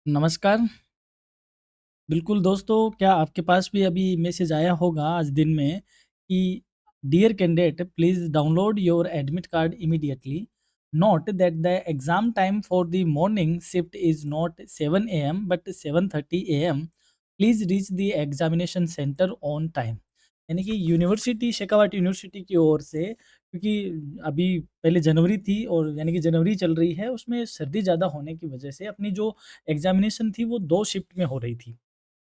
नमस्कार। बिल्कुल दोस्तों, क्या आपके पास भी अभी मैसेज आया होगा आज दिन में कि dear candidate please download your admit card immediately. Note that the exam time for the morning shift is not 7 AM but 7:30 AM. Please reach the examination centre on time. यानी कि यूनिवर्सिटी शेखावाट यूनिवर्सिटी की ओर से, क्योंकि अभी पहले जनवरी थी और यानी कि जनवरी चल रही है, उसमें सर्दी ज़्यादा होने की वजह से अपनी जो एग्ज़ामिनेशन थी वो 2 शिफ्ट में हो रही थी।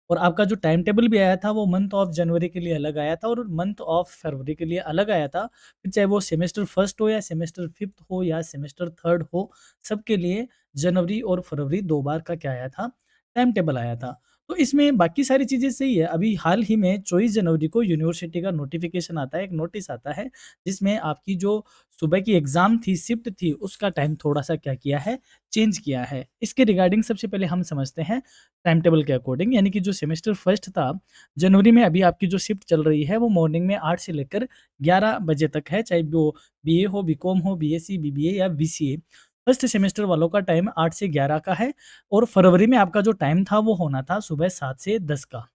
और आपका जो टाइम टेबल भी आया था वो मंथ ऑफ जनवरी के लिए अलग आया था और मंथ ऑफ फरवरी के लिए अलग आया था। फिर चाहे वो सेमेस्टर फर्स्ट हो या सेमेस्टर फिफ्थ हो या सेमेस्टर थर्ड हो, सबके लिए जनवरी और फरवरी 2 बार का क्या आया था, टाइम टेबल आया था। तो इसमें बाकी सारी चीज़ें सही है। अभी हाल ही में 24 जनवरी को यूनिवर्सिटी का नोटिफ़िकेशन आता है, एक नोटिस आता है, जिसमें आपकी जो सुबह की एग्ज़ाम थी, शिफ्ट थी, उसका टाइम थोड़ा-सा क्या किया है, चेंज किया है। इसके रिगार्डिंग सबसे पहले हम समझते हैं टाइम टेबल के अकॉर्डिंग, यानी कि जो सेमेस्टर फर्स्ट था, जनवरी में अभी आपकी जो शिफ्ट चल रही है वो मॉर्निंग में 8 से लेकर 11 बजे तक है, चाहे वो बीए हो, बीकॉम हो, बीएससी, बीबीए या बीसीए। फर्स्ट सेमेस्टर वालों का टाइम 8 से 11 का है और फरवरी में आपका जो टाइम था वो होना था सुबह 7 से 10 का।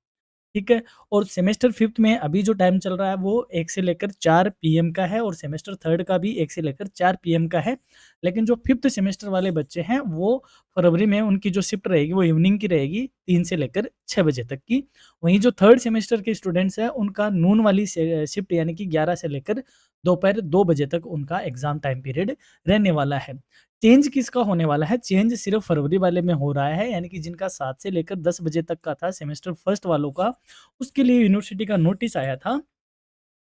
ठीक है? और सेमेस्टर 5th में अभी जो टाइम चल रहा है वो 1 से लेकर 4 पीएम का है और सेमेस्टर 3rd का भी 1 से लेकर 4 पीएम का है। लेकिन जो 5th सेमेस्टर वाले बच्चे हैं वो फरवरी में उनकी जो शिफ्ट रहेगी वो इवनिंग की रहेगी, 3 से लेकर 6 बजे तक की। वहीं जो 3rd सेमेस्टर के स्टूडेंट्स हैं उनका नून वाली शिफ्ट यानी कि 11 से लेकर दोपहर 2 बजे तक उनका एग्ज़ाम टाइम पीरियड रहने वाला है। चेंज किसका होने वाला है? चेंज सिर्फ़ फरवरी वाले में हो रहा है, यानी कि जिनका 7 से लेकर 10 बजे तक का था सेमेस्टर फर्स्ट वालों का, उसके लिए यूनिवर्सिटी का नोटिस आया था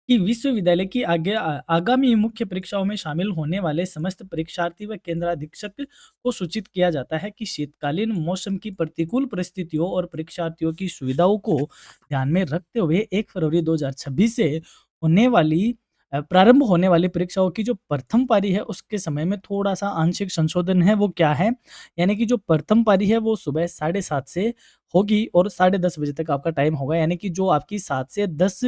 कि विश्वविद्यालय की आगामी मुख्य परीक्षाओं में शामिल होने वाले समस्त परीक्षार्थी व केंद्राधीक्षक को सूचित किया जाता है कि शीतकालीन मौसम की प्रतिकूल परिस्थितियों और परीक्षार्थियों की सुविधाओं को ध्यान में रखते हुए 1 फरवरी 2026 से होने वाली प्रारंभ होने वाली परीक्षाओं की जो प्रथम पारी है उसके समय में थोड़ा-सा आंशिक संशोधन है, वो क्या है? यानी कि जो प्रथम पारी है वो सुबह 7:30 से होगी और 10:30 बजे तक आपका टाइम होगा, यानी कि जो आपकी 7 से 10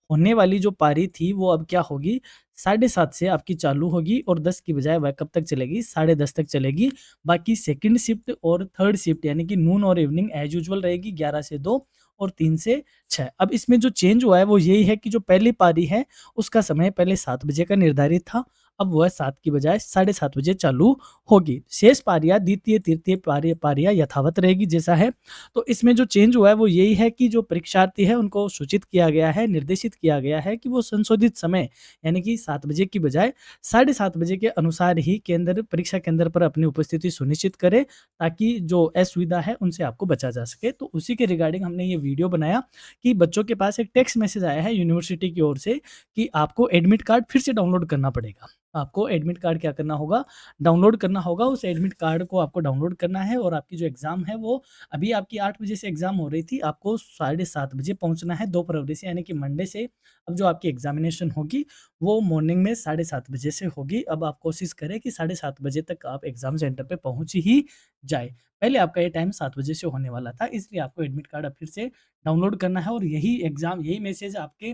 होने वाली जो पारी थी वो अब क्या होगी, 7:30 से आपकी चालू होगी और 10 की बजाय वह कब तक चलेगी, 10:30 तक चलेगी। बाकी सेकंड शिफ्ट और थर्ड शिफ्ट यानी कि नून और इवनिंग एज़ यूजुअल रहेगी, 11 से 2 और 3 से 6। अब इसमें जो चेंज हुआ है वो यही है कि जो पहली पारी है उसका समय पहले 7 बजे का निर्धारित था, अब वह 7 की बजाय 7:30 बजे चालू होगी। शेष पारियाँ द्वितीय, तृतीय पारियाँ यथावत रहेगी जैसा है। तो इसमें जो चेंज हुआ है वो यही है कि जो परीक्षार्थी है उनको सूचित किया गया है, निर्देशित किया गया है कि वो संशोधित समय यानी कि 7 बजे की बजाय 7:30 बजे के अनुसार ही परीक्षा केंद्र पर अपनी उपस्थिति सुनिश्चित करें, ताकि जो असुविधा है उनसे आपको बचा जा सके। तो उसी के रिगार्डिंग हमने ये वीडियो बनाया कि बच्चों के पास एक टेक्स्ट मैसेज आया है यूनिवर्सिटी की ओर से कि आपको एडमिट कार्ड फिर से डाउनलोड करना पड़ेगा। आपको एडमिट कार्ड क्या करना होगा, डाउनलोड करना होगा। उस एडमिट कार्ड को आपको डाउनलोड करना है और आपकी जो एग्ज़ाम है वो अभी आपकी 8 बजे से एग्ज़ाम हो रही थी, आपको 7:30 बजे पहुँचना है 2 फरवरी से, यानी कि मंडे से अब जो आपकी एग्ज़ामिनेशन होगी, वो मॉर्निंग में 7:30 बजे से होगी। अब आप कोशिश करें कि 7:30 बजे तक आप एग्ज़ाम सेंटर पे पहुँच ही जाएँ। पहले आपका ये टाइम 7 बजे से होने वाला था, इसलिए आपको एडमिट कार्ड अब फिर से डाउनलोड करना है और यही मैसेज आपके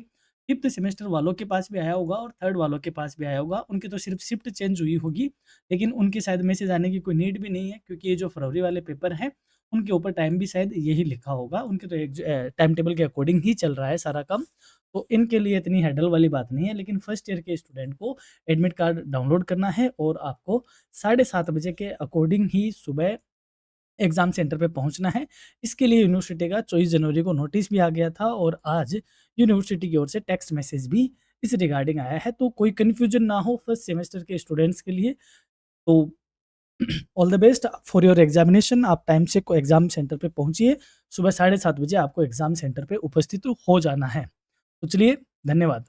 5th सेमेस्टर वालों के पास भी आया होगा और 3rd वालों के पास भी आया होगा। उनकी तो सिर्फ़ शिफ्ट चेंज हुई होगी, लेकिन उनकी शायद मैसेज आने की कोई नीड भी नहीं है, क्योंकि ये जो फरवरी वाले पेपर हैं उनके ऊपर टाइम भी शायद यही लिखा होगा। उनके तो टाइम टेबल के अकॉर्डिंग ही चल रहा है सारा काम। तो इनके लिए इतनी हैडल वाली बात नहीं है, लेकिन फर्स्ट ईयर के स्टूडेंट को एडमिट कार्ड डाउनलोड करना है और आपको 7:30 बजे के अकॉर्डिंग ही सुबह एग्ज़ाम सेंटर पे पहुँचना है। इसके लिए यूनिवर्सिटी का 24 जनवरी को नोटिस भी आ गया था और आज यूनिवर्सिटी की ओर से टेक्स्ट मैसेज भी इस रिगार्डिंग आया है। तो कोई कन्फ्यूजन ना हो फर्स्ट सेमेस्टर के स्टूडेंट्स के लिए। तो all the best for your examination. आप टाइम से को एग्ज़ाम सेंटर पे पहुँचिए। सुबह 7:30 बजे आपको एग्ज़ाम सेंटर पे उपस्थित हो जाना है। तो चलिए, धन्यवाद।